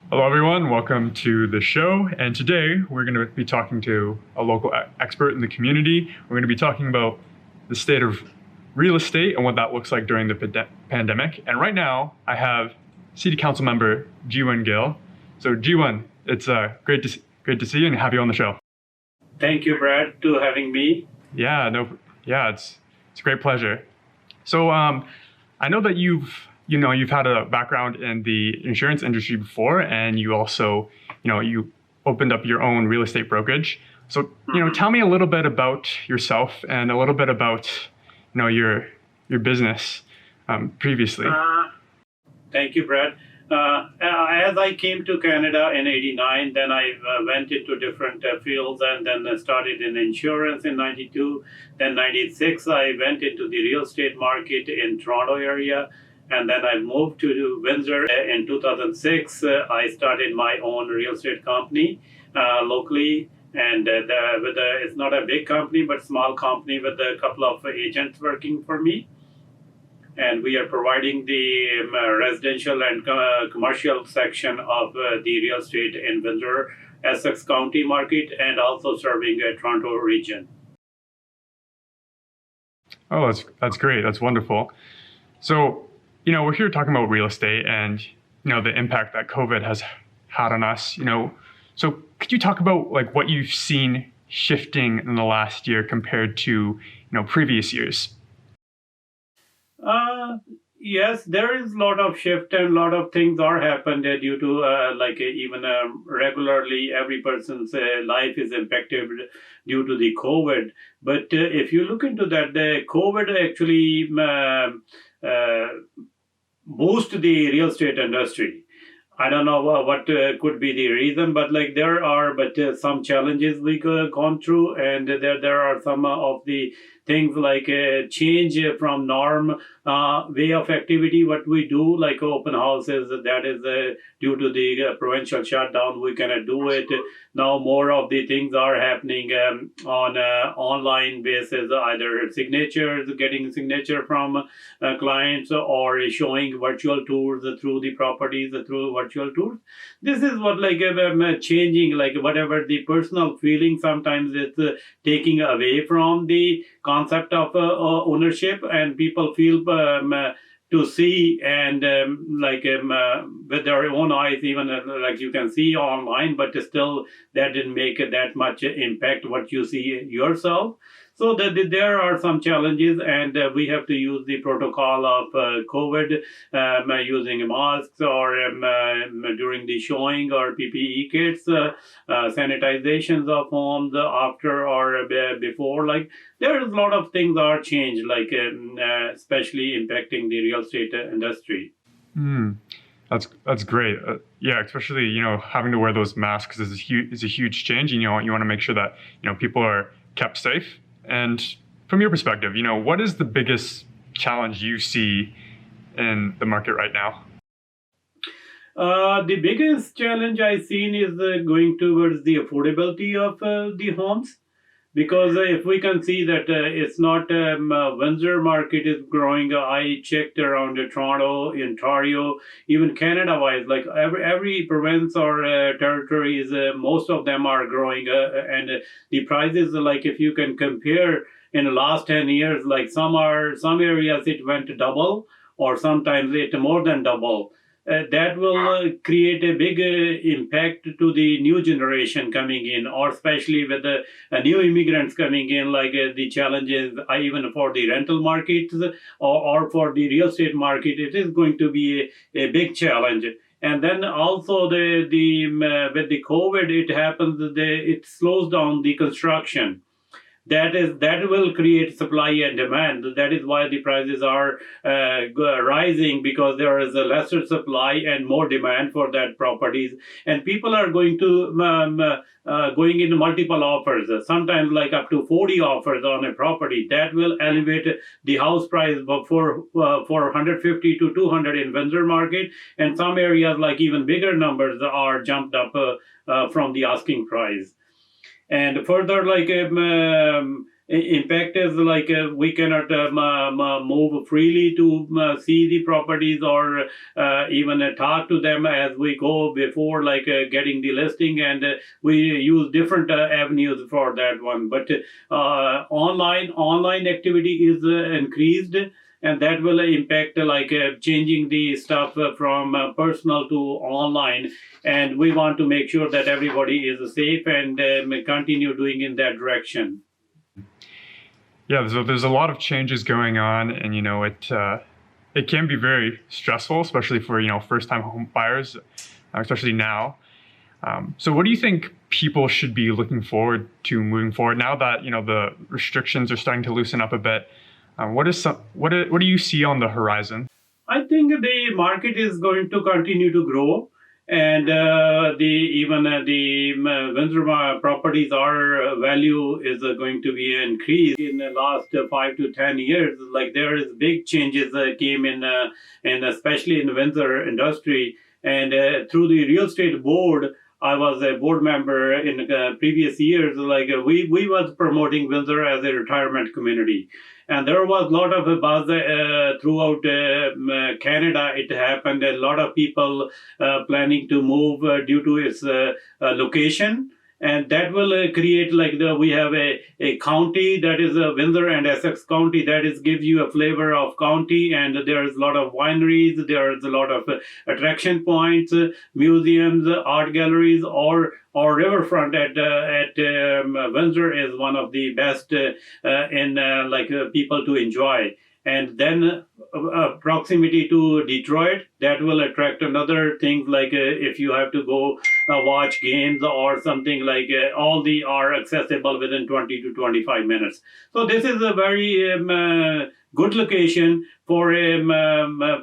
Hello, everyone. Welcome to the show. And today we're going to be talking to a local expert in the community. We're going to be talking about the state of real estate and what that looks like during the pandemic. And right now, I have City Council member Jeewen Gill. So, Jeewen, it's great to see you and have you on the show. Thank you, Brad, to having me. It's a great pleasure. So, I know that you've had a background in the insurance industry before, and you also, you opened up your own real estate brokerage. So, tell me a little bit about yourself and a little bit about, your business previously. Thank you, Brad. As I came to Canada in '89, then I went into different fields, and then I started in insurance in '92. Then '96, I went into the real estate market in Toronto area. And then I moved to Windsor in 2006. I started my own real estate company locally. And it's not a big company, but small company with a couple of agents working for me. And we are providing the residential and commercial section of the real estate in Windsor, Essex County market, and also serving a Toronto region. Oh, that's great. That's wonderful. So, we're here talking about real estate and, the impact that COVID has had on us, So could you talk about like what you've seen shifting in the last year compared to, previous years? Yes, there is a lot of shift and a lot of things are happened due to even regularly every person's life is impacted due to the COVID. But if you look into that, the COVID actually boost the real estate industry. I don't know what could be the reason, but there are some challenges we gone through, and there are some of the things like change from norm way of activity what we do, like open houses. That is due to the provincial shutdown, we cannot do it now. More of the things are happening on online basis, either signatures, getting signature from clients, or showing virtual tours through the properties through virtual tours. This is what changing, whatever the personal feeling sometimes it's taking away from the concept of ownership, and people feel to see and with their own eyes, even like you can see online, but still that didn't make that much impact what you see yourself. So there are some challenges, and we have to use the protocol of COVID, using masks or during the showing, or PPE kits, sanitizations of homes after or before. There is a lot of things are changed, especially impacting the real estate industry. That's great. Especially having to wear those masks is a huge change. You want to make sure that people are kept safe. And from your perspective, what is the biggest challenge you see in the market right now? The biggest challenge I've seen is going towards the affordability of the homes. Because if we can see that it's not Windsor market is growing. I checked around Toronto, Ontario, even Canada-wise, every province or territory is most of them are growing, and the prices, if you can compare in the last 10 years, some areas it went double, or sometimes it more than double. That will create a big impact to the new generation coming in, or especially with the new immigrants coming in, the challenges even for the rental markets or for the real estate market. It is going to be a big challenge. And then also with the COVID, it happens it slows down the construction. That will create supply and demand. That is why the prices are rising, because there is a lesser supply and more demand for that properties, and people are going into multiple offers, sometimes up to 40 offers on a property. That will elevate the house price for 150 to 200 in Windsor market, and some areas even bigger numbers are jumped up from the asking price. And further, impact is like we cannot move freely to see the properties or even talk to them as we go before like getting the listing, and we use different avenues for that one. But online activity is increased, and that will impact like changing the stuff from personal to online, and we want to make sure that everybody is safe and continue doing in that direction. Yeah, so there's a lot of changes going on, and it can be very stressful, especially for first-time home buyers, especially now. So what do you think people should be looking forward to moving forward now that the restrictions are starting to loosen up a bit? What do you see on the horizon? I think the market is going to continue to grow, and the Windsor properties, our value is going to be increased in the last 5 to 10 years. Like there is big changes came in, and especially in the Windsor industry, and through the real estate board. I was a board member in previous years. Like we was promoting Windsor as a retirement community, and there was a lot of buzz throughout Canada. It happened. A lot of people planning to move due to its location. And that will create like we have a county that is Windsor and Essex County, that is gives you a flavor of county, and there is a lot of wineries, there is a lot of attraction points, museums, art galleries, or riverfront at Windsor is one of the best in people to enjoy. And then proximity to Detroit, that will attract another things like if you have to go watch games or something, like all the are accessible within 20 to 25 minutes. So this is a very good location for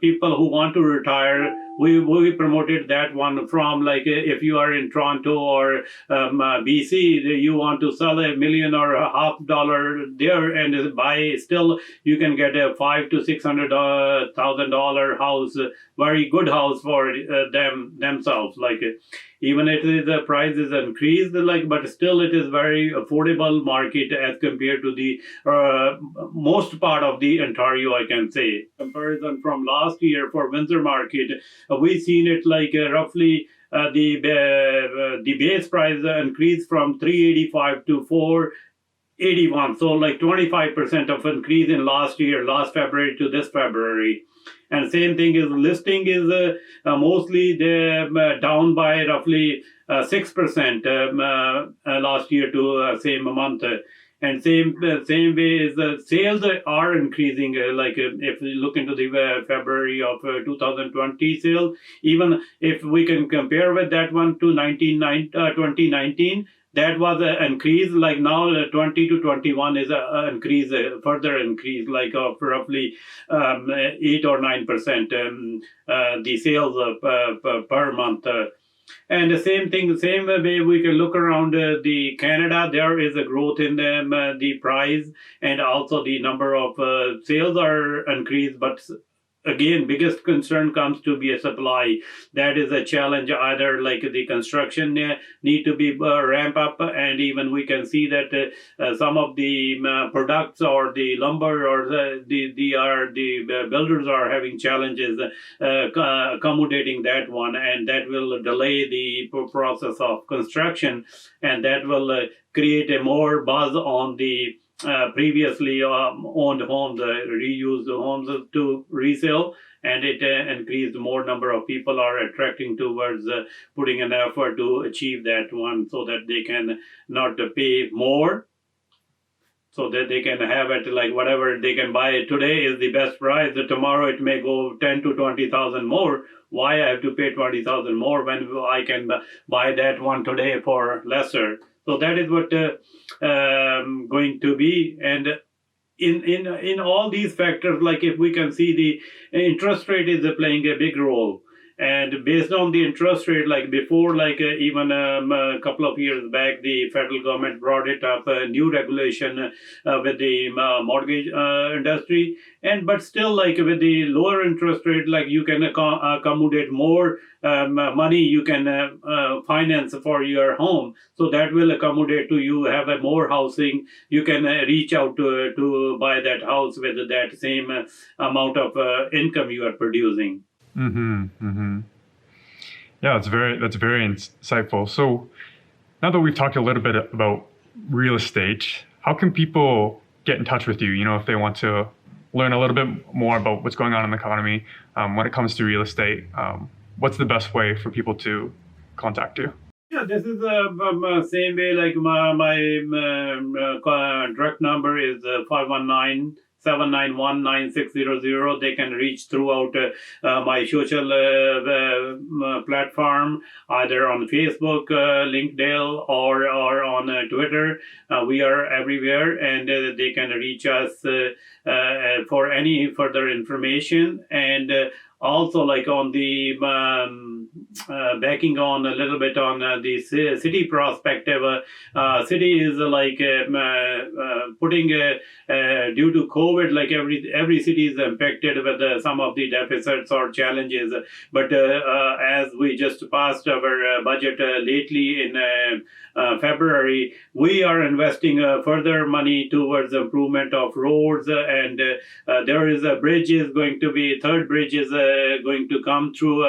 people who want to retire. We promoted that one from like if you are in Toronto or BC, you want to sell $1 million or $500,000 there and buy, still you can get a $500,000 to $600,000 house, very good house for themselves. Like even if the price is increased, like, but still it is very affordable market as compared to the most part of the Ontario, I can say. Comparison from last year for Windsor market, we seen it like roughly the base price increased from 385 to 481. So like 25% of increase in last February to this February. And same thing is listing is mostly down by roughly 6% last year to same month. And same way is sales are increasing. Like if we look into the February of 2020 sales, even if we can compare with that one to 2019, that was an increase. Like now 20 to 21 is an increase, further increase, like of roughly 8 or 9% the sales per month. And the same thing, same way we can look around the Canada, there is a growth in the price, and also the number of sales are increased. But again, biggest concern comes to be a supply. That is a challenge. Either like the construction need to be ramp up, and even we can see that some of the products or the lumber or the builders are having challenges accommodating that one, and that will delay the process of construction, and that will create a more buzz on the previously owned homes, reused homes to resale, and it increased. More number of people are attracting towards putting an effort to achieve that one, so that they can not pay more, so that they can have it like whatever they can buy it today is the best price. Tomorrow it may go 10 to 20,000 more. Why I have to pay 20,000 more when I can buy that one today for lesser? So that is what going to be. And in all these factors, like if we can see the interest rate is playing a big role. And based on the interest rate, like before, even a couple of years back, the federal government brought it up a new regulation with the mortgage industry. And but still, like with the lower interest rate, like you can accommodate more money you can finance for your home. So that will accommodate to you have a more housing. You can reach out to buy that house with that same amount of income you are producing. Mm-hmm. Mm-hmm. Yeah, that's very insightful. So now that we've talked a little bit about real estate, how can people get in touch with you? You know, if they want to learn a little bit more about what's going on in the economy when it comes to real estate, what's the best way for people to contact you? Yeah, this is the same way. Like my direct number is 519-791-9600. They can reach throughout my social platform, either on Facebook, LinkedIn, or on Twitter. We are everywhere, and they can reach us for any further information. And also, like on the backing on a little bit on the city perspective, city is putting due to COVID, like every city is impacted with some of the deficits or challenges. But as we just passed our budget lately in February, we are investing further money towards improvement of roads, and there is a bridge is going to be third bridge is going to come through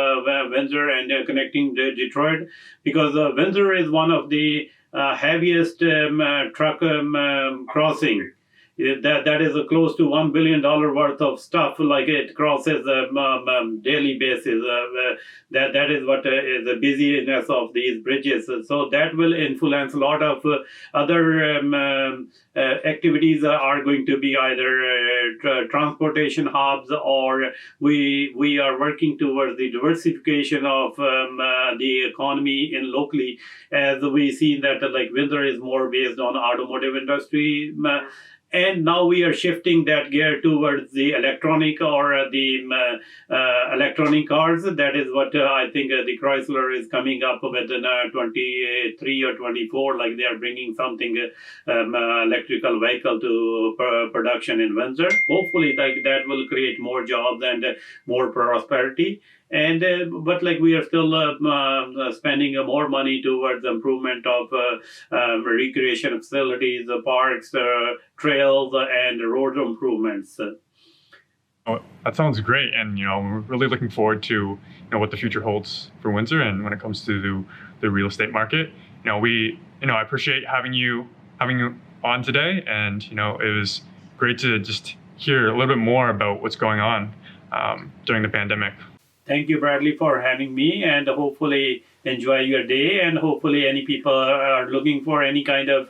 Windsor and connecting Detroit, because Windsor is one of the heaviest truck crossing. That is close to $1 billion worth of stuff, like it crosses daily basis. That is what is the busyness of these bridges. So that will influence a lot of other activities are going to be either transportation hubs, or we are working towards the diversification of the economy in locally, as we see that like Windsor is more based on automotive industry. And now we are shifting that gear towards the electronic or the electronic cars. That is what I think the Chrysler is coming up with in 23 or 24. Like they are bringing something electrical vehicle to production in Windsor. Hopefully, like that will create more jobs and more prosperity. And but like we are still spending more money towards improvement of recreation facilities, parks, trails, and road improvements. Oh, that sounds great, and we're really looking forward to what the future holds for Windsor, and when it comes to the real estate market. I appreciate having you on today, and it was great to just hear a little bit more about what's going on during the pandemic. Thank you, Bradley, for having me, and hopefully enjoy your day. And hopefully any people are looking for any kind of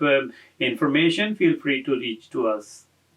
information, feel free to reach to us.